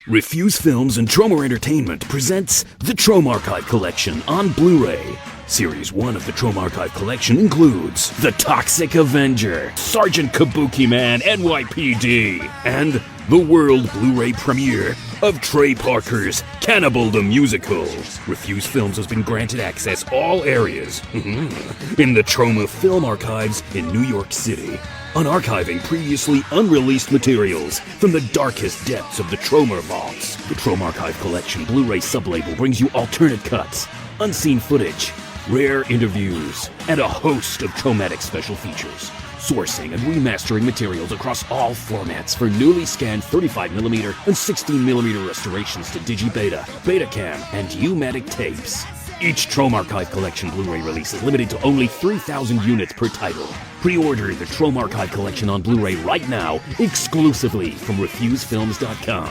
Refuse Films and Troma Entertainment presents the Troma Archive Collection on Blu-ray. Series 1 of the Troma Archive Collection includes The Toxic Avenger, Sergeant Kabuki Man, NYPD, and the world Blu-ray premiere of Trey Parker's Cannibal the Musical. Refuse Films has been granted access all areas in the Troma Film Archives in New York City, unarchiving previously unreleased materials from the darkest depths of the Troma vaults. The Troma Archive Collection Blu-ray sublabel brings you alternate cuts, unseen footage, rare interviews, and a host of traumatic special features. Sourcing and remastering materials across all formats for newly scanned 35mm and 16mm restorations to Digibeta, Betacam, and U-Matic tapes. Each Troma Archive Collection Blu-ray release is limited to only 3,000 units per title. Pre-order the Troma Archive Collection on Blu-ray right now, exclusively from refusefilms.com.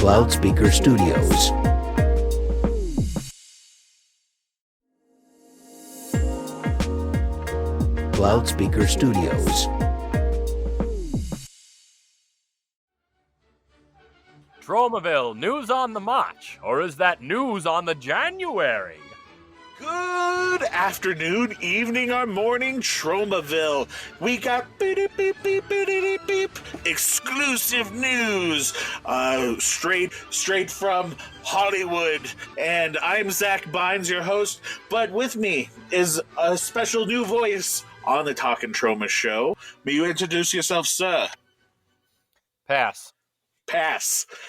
Loudspeaker Studios. Loudspeaker Studios. Tromaville, news on the March, or is that news on the January? Good afternoon, evening, or morning, Tromaville. We got beep, beep, beep, beep, beep, beep, exclusive news, straight from Hollywood. And I'm Zach Bynes, your host, but with me is a special new voice on the Talkin Troma show. May you introduce yourself, sir? Pass.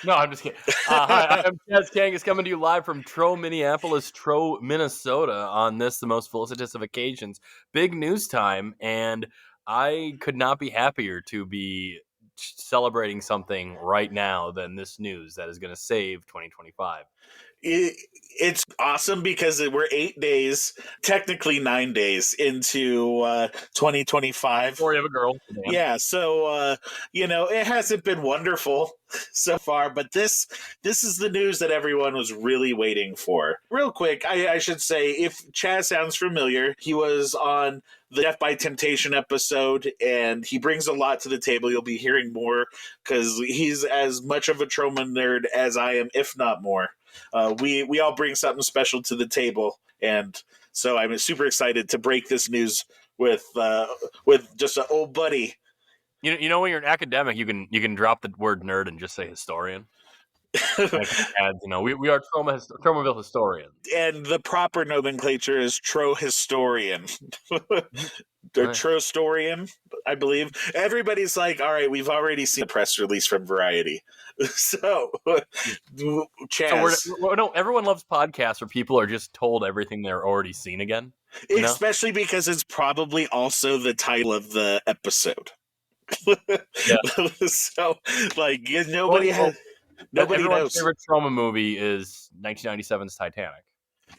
No, I'm just kidding. Hi, I'm Chaz Kangas coming to you live from Tro, Minneapolis, Tro, Minnesota on this, the most felicitous of occasions. Big news time, and I could not be happier to be celebrating something right now than this news that is going to save 2025. It's awesome because we're 8 days, technically 9 days into 2025. Story of a girl. Yeah, so it hasn't been wonderful so far, but this is the news that everyone was really waiting for. Real quick, I should say, if Chaz sounds familiar, he was on the Death by Temptation episode, and he brings a lot to the table. You'll be hearing more because he's as much of a Troma nerd as I am, if not more. We all bring something special to the table, and so I'm super excited to break this news with just an old buddy. You know when you're an academic, you can drop the word nerd and just say historian. We are Tromaville historians, and the proper nomenclature is Tro historian. Or Trostorian, I believe. Everybody's like, all right, we've already seen a press release from Variety. So, Chaz. Everyone loves podcasts where people are just told everything they're already seen again. Especially because it's probably also the title of the episode. Yeah. So, nobody knows. Everyone's favorite Troma movie is 1997's Titanic.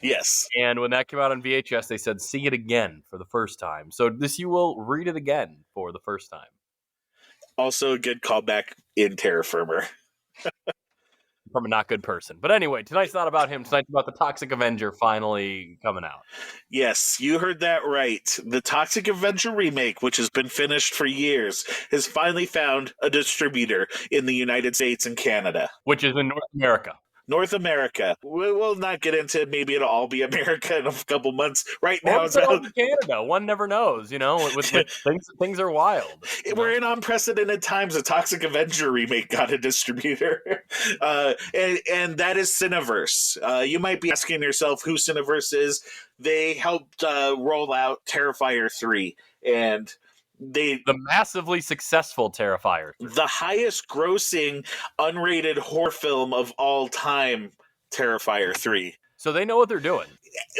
Yes. And when that came out on VHS, they said, see it again for the first time. So you will read it again for the first time. Also a good callback in Terra Firma. From a not good person. But anyway, tonight's not about him. Tonight's about the Toxic Avenger finally coming out. Yes, you heard that right. The Toxic Avenger remake, which has been finished for years, has finally found a distributor in the United States and Canada. Which is in North America. North America. We'll not get into it. Maybe it'll all be America in a couple months. Right now, it's Canada. One never knows. With things are wild. We're in unprecedented times. The Toxic Avenger remake got a distributor, and that is Cineverse. You might be asking yourself who Cineverse is. They helped roll out Terrifier 3, and the massively successful Terrifier 3. The highest grossing unrated horror film of all time, Terrifier 3. So they know what they're doing.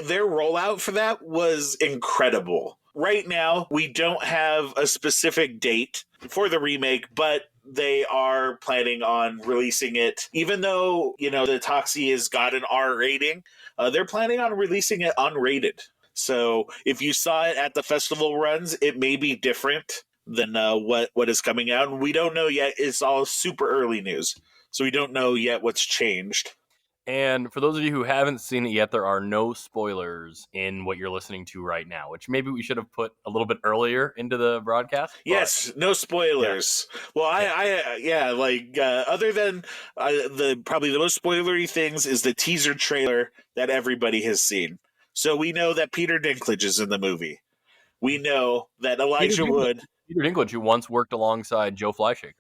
Their rollout for that was incredible. Right now, we don't have a specific date for the remake, but they are planning on releasing it. Even though, the Toxie has got an R rating, they're planning on releasing it unrated. So if you saw it at the festival runs, it may be different than what is coming out. We don't know yet. It's all super early news. So we don't know yet what's changed. And for those of you who haven't seen it yet, there are no spoilers in what you're listening to right now, which maybe we should have put a little bit earlier into the broadcast. Yes, no spoilers. Yeah. Well, other than the probably the most spoilery things is the teaser trailer that everybody has seen. So we know that Peter Dinklage is in the movie. We know that Elijah Wood. Peter Dinklage, who once worked alongside Joe Fleischaker.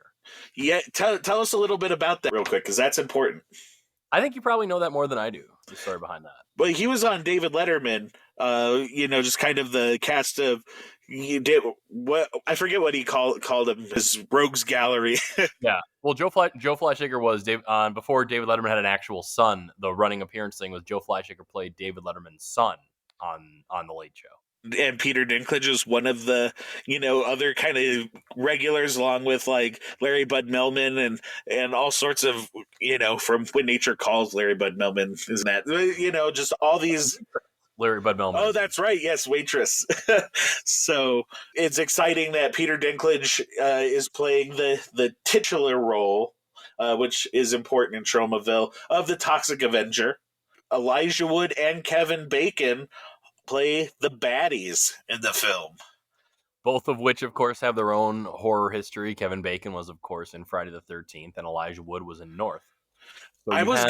Yeah, tell us a little bit about that real quick, because that's important. I think you probably know that more than I do, the story behind that. But he was on David Letterman, just kind of the cast of, he did what, I forget what he called him, his rogues gallery. Yeah. Well, Joe Fleischaker was before David Letterman had an actual son. The running appearance thing was Joe Fleischaker played David Letterman's son on The Late Show. And Peter Dinklage is one of the, other kind of regulars, along with like Larry Bud Melman and all sorts of, from When Nature Calls, Larry Bud Melman, isn't that, just all these. Larry Bud Melman. Oh, that's right. Yes, Waitress. So it's exciting that Peter Dinklage is playing the titular role, which is important in Tromaville, of the Toxic Avenger. Elijah Wood and Kevin Bacon play the baddies in the film. Both of which, of course, have their own horror history. Kevin Bacon was, of course, in Friday the 13th, and Elijah Wood was in North. So I was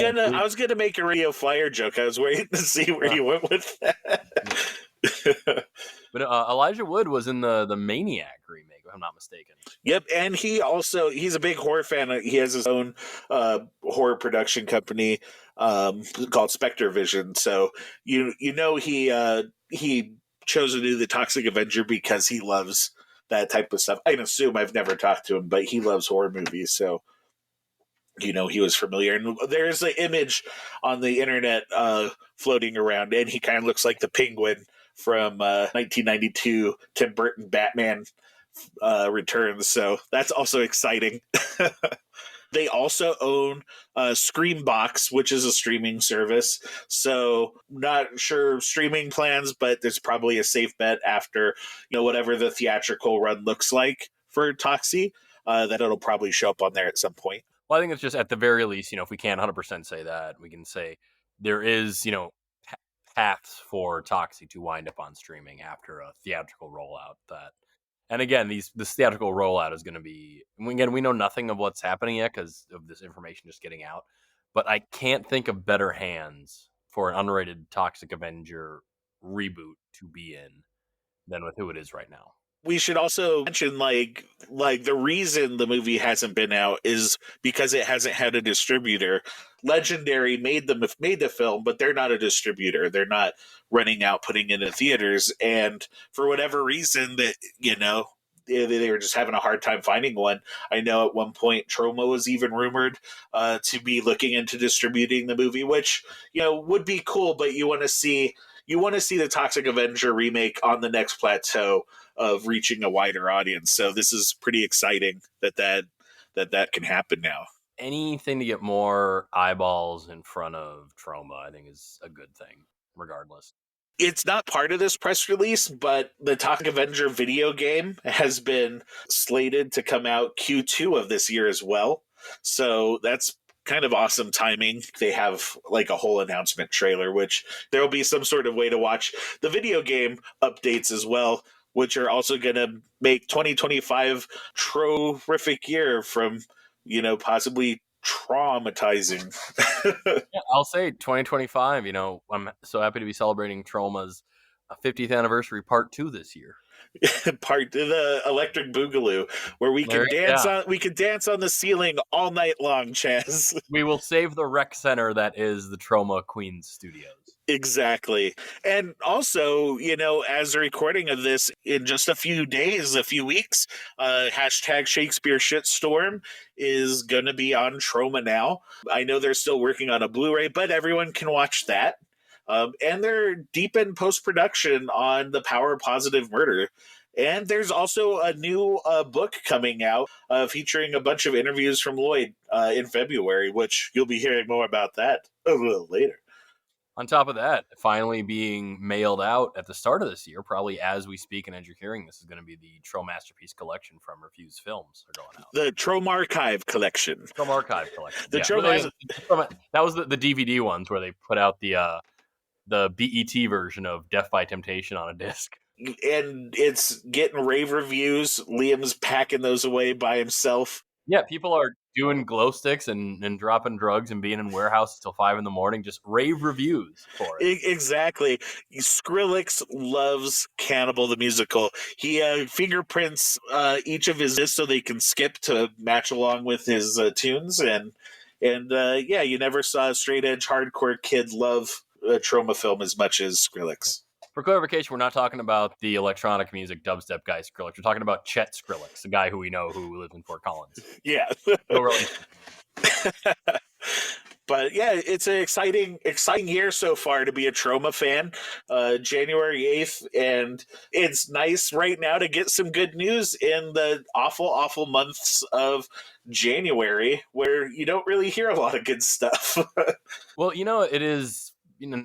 gonna make a Radio Flyer joke. I was waiting to see where you went with that. But Elijah Wood was in the Maniac remake, if I'm not mistaken. Yep, and he's a big horror fan. He has his own horror production company called Spectre Vision. So he chose to do the Toxic Avenger because he loves that type of stuff. I can assume, I've never talked to him, but he loves horror movies, so he was familiar. And there's an image on the internet floating around, and he kind of looks like the Penguin from 1992 Tim Burton Batman Returns. So that's also exciting. They also own Screambox, which is a streaming service. So not sure streaming plans, but there's probably a safe bet after whatever the theatrical run looks like for Toxie, that it'll probably show up on there at some point. Well, I think it's just at the very least, if we can't 100% say that, we can say there is, paths for Toxie to wind up on streaming after a theatrical rollout. And again, this theatrical rollout is going to be, again, we know nothing of what's happening yet because of this information just getting out. But I can't think of better hands for an unrated Toxic Avenger reboot to be in than with who it is right now. We should also mention, like the reason the movie hasn't been out is because it hasn't had a distributor. Legendary made the film, but they're not a distributor. They're not running out, putting it in theaters. And for whatever reason that, they were just having a hard time finding one. I know at one point Troma was even rumored to be looking into distributing the movie, which, would be cool, but you want to see the Toxic Avenger remake on the next plateau of reaching a wider audience. So this is pretty exciting that can happen now. Anything to get more eyeballs in front of Troma, I think, is a good thing, regardless. It's not part of this press release, but the Toxic Avenger video game has been slated to come out Q2 of this year as well. So that's kind of awesome timing. They have like a whole announcement trailer, which there will be some sort of way to watch the video game updates as well, which are also going to make 2025 terrific year from, possibly traumatizing. Yeah, I'll say 2025, I'm so happy to be celebrating Troma's 50th anniversary part 2 this year. Part of the Electric Boogaloo, where we can dance on the ceiling all night long, Chaz. We will save the rec center that is the Troma Queens Studios. Exactly. And also, as a recording of this, in just a few weeks, hashtag Shakespeare Shitstorm is going to be on Troma now. I know they're still working on a Blu-ray, but everyone can watch that. And they're deep in post-production on The Power of Positive Murder. And there's also a new book coming out featuring a bunch of interviews from Lloyd in February, which you'll be hearing more about that a little later. On top of that, finally being mailed out at the start of this year, probably as we speak and as you're hearing this, is going to be the Tro Masterpiece Collection from Refused Films are going out. The Troma Archive Collection. Troma Archive Collection. The Yeah. Troma. That was the DVD ones where they put out the BET version of Death by Temptation on a disc. And it's getting rave reviews. Liam's packing those away by himself. Yeah, people are doing glow sticks and dropping drugs and being in warehouses till 5 a.m. Just rave reviews for it. Exactly. Skrillex loves Cannibal the Musical. He fingerprints each of his discs so they can skip to match along with his tunes. And yeah, you never saw a straight edge hardcore kid love a Troma film as much as Skrillex. For clarification, we're not talking about the electronic music dubstep guy Skrillex. We're talking about Chet Skrillex, the guy who we know who lives in Fort Collins. Yeah. No relation. But yeah, it's an exciting year so far to be a Troma fan. January 8th, and it's nice right now to get some good news in the awful months of January, where you don't really hear a lot of good stuff. Well, it is.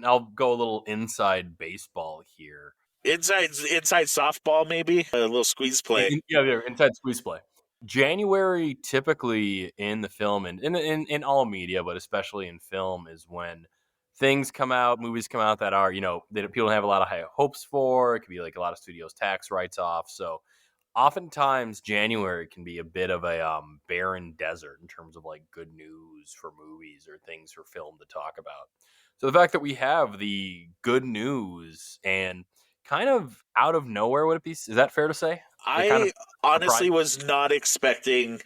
I'll go a little inside baseball here. Inside softball, maybe a little squeeze play. Yeah, inside squeeze play. January typically in the film and in all media, but especially in film, is when things come out, movies come out that are, that people have a lot of high hopes for. It could be like a lot of studios' tax writes off. So oftentimes January can be a bit of a barren desert in terms of like good news for movies or things for film to talk about. So the fact that we have the good news and kind of out of nowhere, would it be? Is that fair to say? I honestly was not expecting.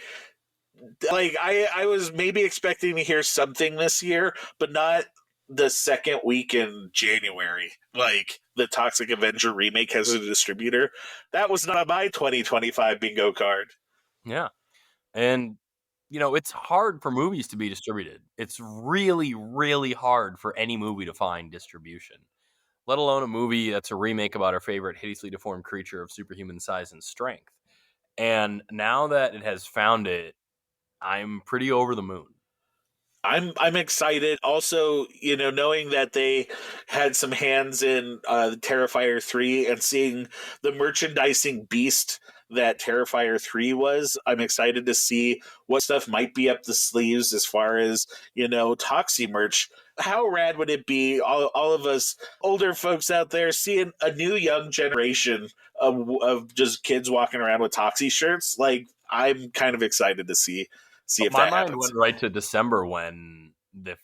Like I was maybe expecting to hear something this year, but not the second week in January. Like the Toxic Avenger remake has a distributor. That was not my 2025 bingo card. Yeah. And it's hard for movies to be distributed. It's really, really hard for any movie to find distribution, let alone a movie that's a remake about our favorite hideously deformed creature of superhuman size and strength. And now that it has found it, I'm pretty over the moon. I'm excited. Also, knowing that they had some hands in Terrifier 3 and seeing the merchandising beast that Terrifier 3 was, I'm excited to see what stuff might be up the sleeves as far as, Toxie merch. How rad would it be, all of us older folks out there, seeing a new young generation of just kids walking around with Toxie shirts? Like, I'm kind of excited to see if my that mind happens. went right to December when the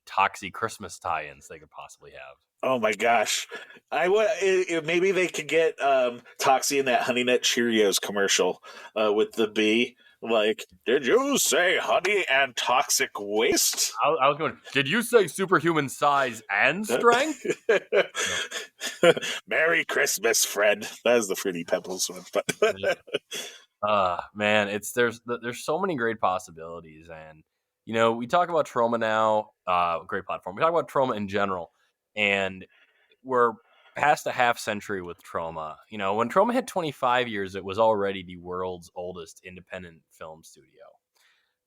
Toxie Christmas tie-ins they could possibly have. Oh my gosh! Maybe they could get Toxie in that Honey Nut Cheerios commercial with the bee. Like, did you say honey and toxic waste? I was going, did you say superhuman size and strength? Merry Christmas, Fred. That is the Fruity Pebbles one. But man, there's so many great possibilities. And, we talk about Troma now, great platform. We talk about Troma in general, and we're past a half century with Troma. When Troma hit 25 years, it was already the world's oldest independent film studio.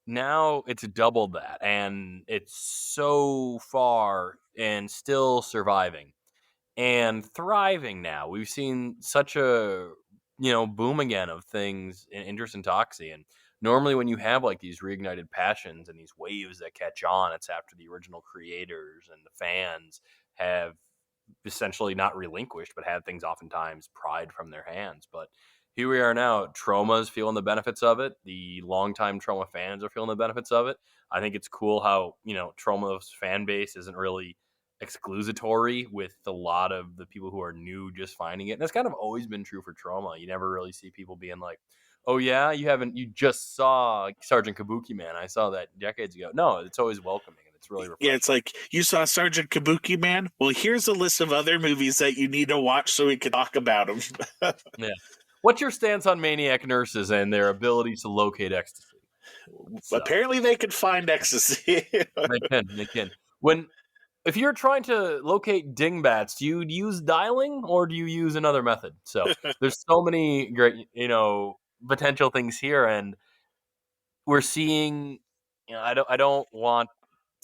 Now it's doubled that, and it's so far and still surviving and thriving now. We've seen such a boom again of things in interest in Toxie. And normally when you have like these reignited passions and these waves that catch on, it's after the original creators and the fans have essentially not relinquished, but had things oftentimes pried from their hands. But here we are now. Troma's feeling the benefits of it. The longtime Troma fans are feeling the benefits of it. I think it's cool how, Troma's fan base isn't really exclusatory with a lot of the people who are new just finding it. And that's kind of always been true for Troma. You never really see people being like, oh yeah, you just saw Sergeant Kabuki Man. I saw that decades ago. No, it's always welcoming. It's really refreshing. Yeah, it's like, you saw Sergeant Kabuki Man? Well, here's a list of other movies that you need to watch so we can talk about them. Yeah. What's your stance on maniac nurses and their ability to locate ecstasy? Apparently they can find ecstasy. They can. If you're trying to locate dingbats, do you use dialing or do you use another method? So there's so many great, potential things here, and we're seeing, I don't want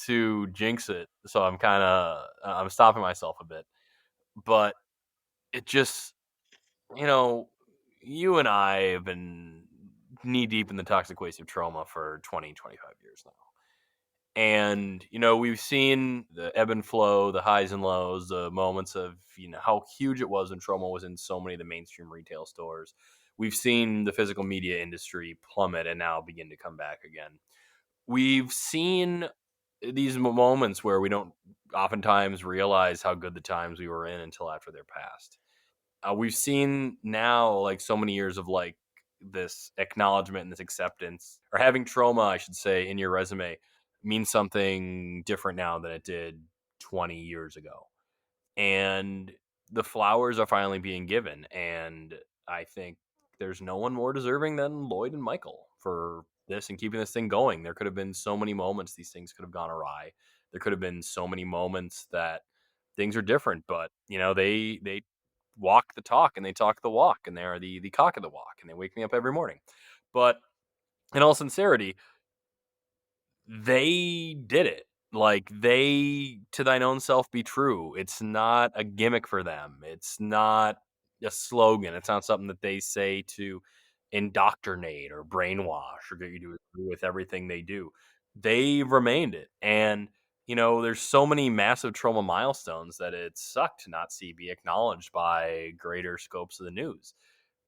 to jinx it, so I'm stopping myself a bit. But it just, you and I have been knee deep in the toxic waste of trauma for 20, 25 years now. And, we've seen the ebb and flow, the highs and lows, the moments of, how huge it was when trauma was in so many of the mainstream retail stores. We've seen the physical media industry plummet and now begin to come back again. We've seen these moments where we don't oftentimes realize how good the times we were in until after they're past. We've seen now, like, so many years of, like, this acknowledgement and this acceptance, or having trauma, I should say, in your resume means something different now than it did 20 years ago. And the flowers are finally being given. And I think there's no one more deserving than Lloyd and Michael for this and keeping this thing going. There could have been so many moments these things could have gone awry. There could have been so many moments that things are different, but they walk the talk and they talk the walk, and they are the cock of the walk, and they wake me up every morning. But in all sincerity, they did it. Like, they, to thine own self be true. It's not a gimmick for them. It's not a slogan. It's not something that they say to indoctrinate or brainwash or get you to agree with everything they do. They remained it. And, there's so many massive trauma milestones that it sucked to not see be acknowledged by greater scopes of the news.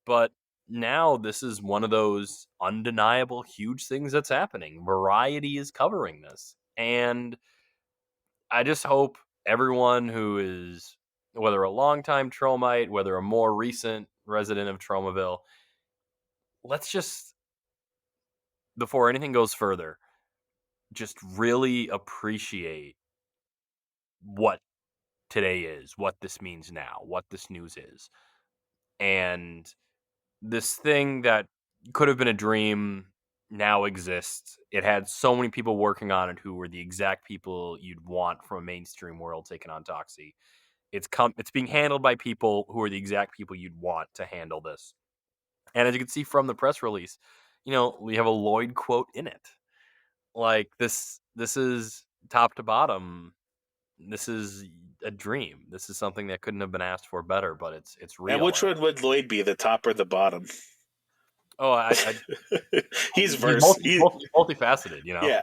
But now this is one of those undeniable huge things that's happening. Variety is covering this. And I just hope everyone who is, whether a longtime Tromite, whether a more recent resident of Tromaville, let's just, before anything goes further, just really appreciate what today is, what this means now, what this news is. And this thing that could have been a dream now exists. It had so many people working on it who were the exact people you'd want from a mainstream world taking on Toxie. It's being handled by people who are the exact people you'd want to handle this. And as you can see from the press release, we have a Lloyd quote in it. Like, this is top to bottom. This is a dream. This is something that couldn't have been asked for better, but it's real. And which one would Lloyd be, the top or the bottom? Oh, he's multifaceted, Yeah.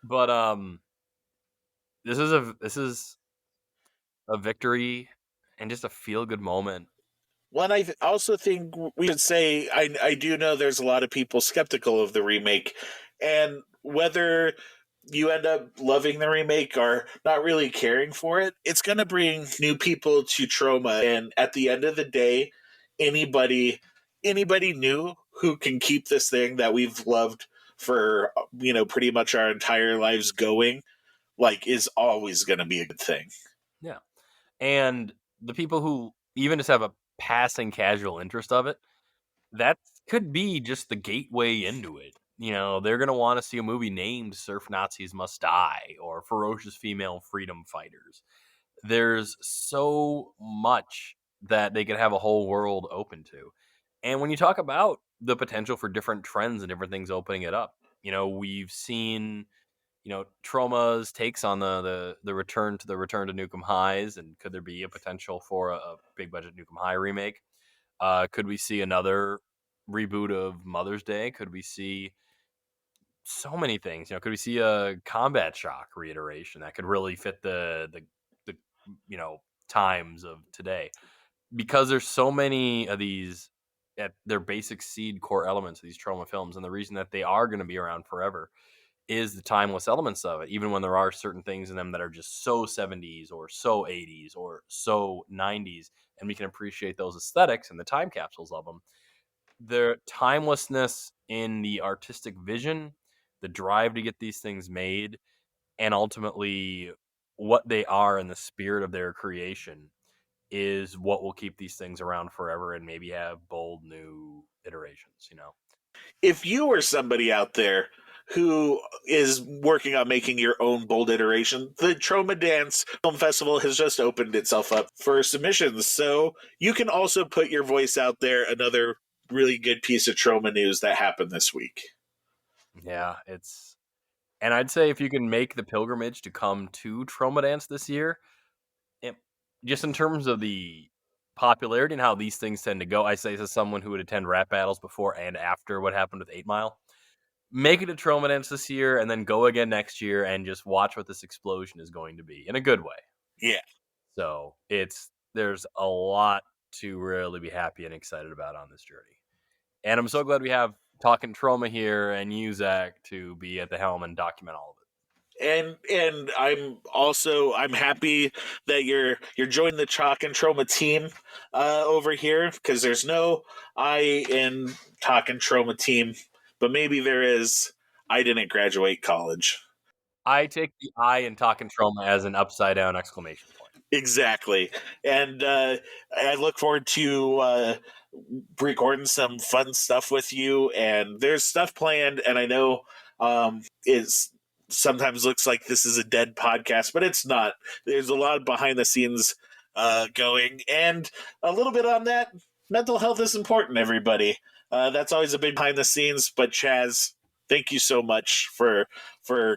But this is a victory and just a feel good moment. Well, I also think we should say I do know there's a lot of people skeptical of the remake, and whether you end up loving the remake or not really caring for it, it's going to bring new people to Troma. And at the end of the day, anybody new who can keep this thing that we've loved for, pretty much our entire lives going, like, is always going to be a good thing. Yeah. And the people who even just have a passing casual interest of it, that could be just the gateway into it. They're going to want to see a movie named Surf Nazis Must Die or Ferocious Female Freedom Fighters. There's so much that they could have a whole world open to. And when you talk about the potential for different trends and different things opening it up, we've seen, Troma's takes on the return to Nukem Highs, and could there be a potential for a big budget Nukem High remake? Could we see another reboot of Mother's Day? Could we see so many things? Could we see a Combat Shock reiteration that could really fit the times of today? Because there's so many of these at their basic seed core elements of these Troma films, and the reason that they are going to be around forever is the timeless elements of it, even when there are certain things in them that are just so 70s or so 80s or so 90s, and we can appreciate those aesthetics and the time capsules of them. Their timelessness in the artistic vision, the drive to get these things made, and ultimately what they are in the spirit of their creation is what will keep these things around forever and maybe have bold new iterations. If you were somebody out there who is working on making your own bold iteration, the Troma Dance Film Festival has just opened itself up for submissions, so you can also put your voice out there. Another really good piece of Troma news that happened this week. Yeah, it's And I'd say if you can make the pilgrimage to come to Troma Dance this year, just in terms of the popularity and how these things tend to go, I say this as someone who would attend rap battles before and after what happened with 8 Mile. Make it a Troma Dance this year and then go again next year and just watch what this explosion is going to be in a good way. Yeah. So there's a lot to really be happy and excited about on this journey. And I'm so glad we have Talkin Troma here and you, Zach, to be at the helm and document all of it. And I'm happy that you're joining the Talkin Troma team over here, because there's no I in Talkin Troma team, but maybe there is. I didn't graduate college. I take the I in Talkin Troma as an upside down exclamation point. Exactly. And I look forward to recording some fun stuff with you. And there's stuff planned, and I know it's sometimes looks like this is a dead podcast, but it's not. There's a lot of behind the scenes going, and a little bit on that. Mental health is important, everybody. That's always a big behind the scenes. But Chaz, thank you so much for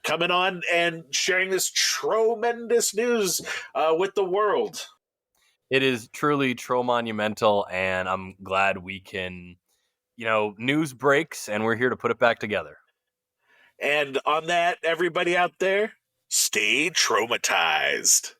coming on and sharing this tremendous news with the world. It is truly monumental, and I'm glad we can, news breaks, and we're here to put it back together. And on that, everybody out there, stay traumatized.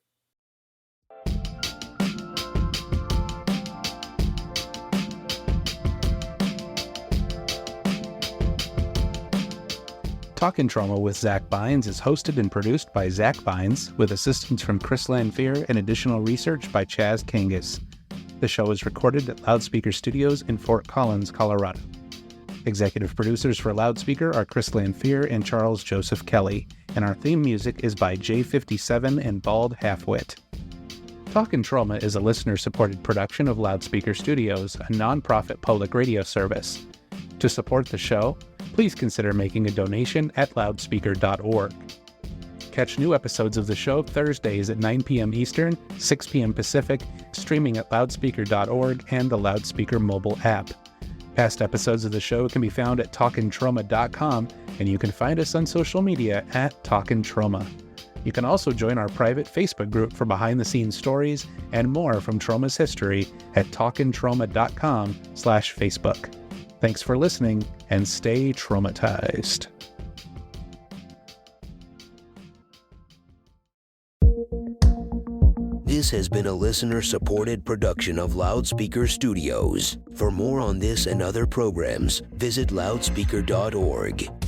Talkin Troma with Zach Bynes is hosted and produced by Zach Bynes, with assistance from Chris Lanfear and additional research by Chaz Kangas. The show is recorded at Loudspeaker Studios in Fort Collins, Colorado. Executive producers for Loudspeaker are Chris Lanfear and Charles Joseph Kelly, and our theme music is by J57 and Bald Halfwit. Talkin Troma is a listener-supported production of Loudspeaker Studios, a non-profit public radio service. To support the show, please consider making a donation at loudspeaker.org. Catch new episodes of the show Thursdays at 9 p.m. Eastern, 6 p.m. Pacific, streaming at loudspeaker.org and the Loudspeaker mobile app. Past episodes of the show can be found at talkintroma.com, and you can find us on social media at Talkin Troma. You can also join our private Facebook group for behind-the-scenes stories and more from Troma's history at talkintroma.com/Facebook. Thanks for listening, and stay traumatized. This has been a listener-supported production of Loudspeaker Studios. For more on this and other programs, visit loudspeaker.org.